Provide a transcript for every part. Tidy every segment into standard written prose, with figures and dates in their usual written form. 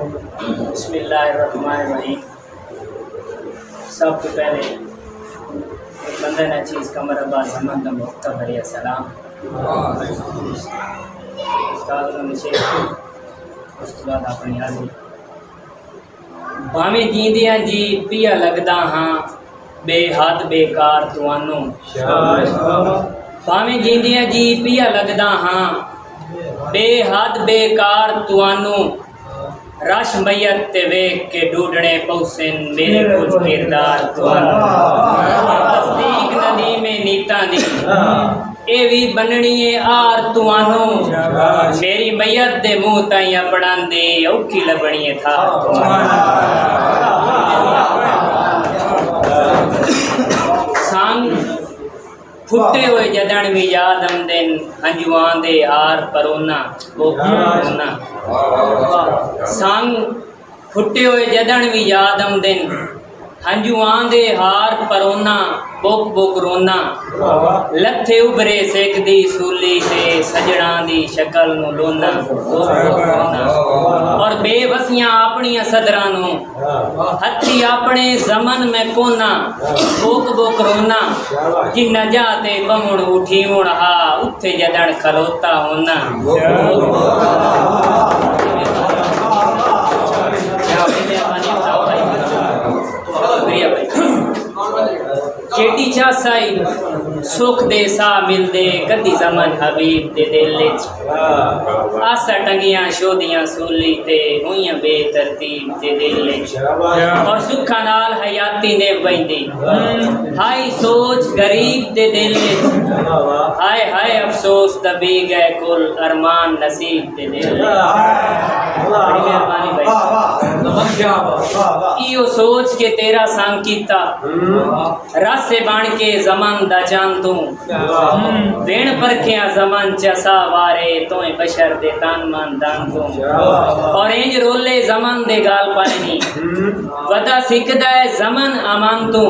बिस्मिल्लाहिर्रहमानिर्रहीम। सब तो पहले एक बंदे ने चीज़ कमर अब्बास अहमद मुख्ता भरिया सलाम उस्ताद उसके बाद अपनी हाजिरी भावें जींदियां जी पिया लगदा हाँ बेहद बेकार तुआनू भावें जींदियां जी पिया लगदा हाँ बेहद बेकार तुआनू रश मैयत ते वेख के ढूंढने पौसन मेरे कुछ किरदार तस्दीक नदी में नीता दी ए भी बननी है आर तुआनू मेरी मैयत दे मुंह ताई अपना दे औखी लबनी है था संग फुटे हुए जदन भी याद आमदिन हंजुआं दे हार परोना वो परोना संग फुटे हुए जदन भी याद आमदिन हंजुआं दे हार परोना बुक बुक रोना लथे उभरे सेकदी सूली ते सजणा दी शक्ल नू लोना और बेवसियां अपनियां सदरां नू हथी अपने जमन में कोना बुक बुक रोना जिन्ना जाते बमुण उठी मुण हा उत्थे जदन खलोता होना केटी चा साई सुख दे सा मिलदे कदी जमन हबीब दे दिल विच आसा टंगियां शोदियां सूली ते हुइयां बेतरतीब दे दिल विच और सुखा नाल हयाती ने वैंदी हाय सोच गरीब दे दिल विच हाय हाय अफसोस दबी गए कुल अरमान नसीब दे दिल बड़ी मेहरबानी भाई इयो सोच के तेरा संग कीता रस से बन के जमन दा जान तू वेण परखिया जमन चसा वारे तोय बशर दे तन मन दान तू और इंज रोले जमन दे गाल पानी वदा सिकदा है जमन अमान तू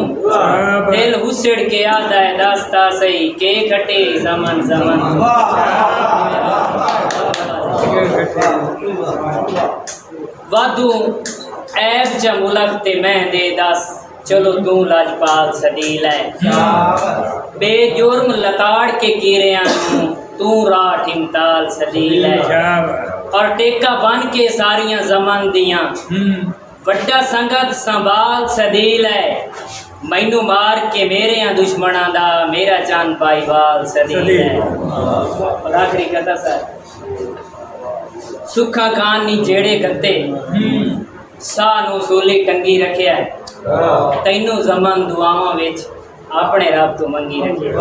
दिल हुसड़ के आदा है दास्ता सही के कटे जमन जमन वादू ऐब च मुलक ते मैं दे दस चलो तू लाजपाल सदील है बेजुर्म लताड़ के कीरियां तू राठ इमताल सदील है और टेका बन के सारियां जमन दियां वड्डा संगत संभाल सदील है मैनू मार के मेरे दुश्मना दा मेरा चंद भाईवाल सदील है आखिरी कथा सर सुखा खान नी जेड़े गत्ते सा नू सूली टंगी रखिया तैनू जमन दुआवां विच अपने रब तो मंगी रखिया।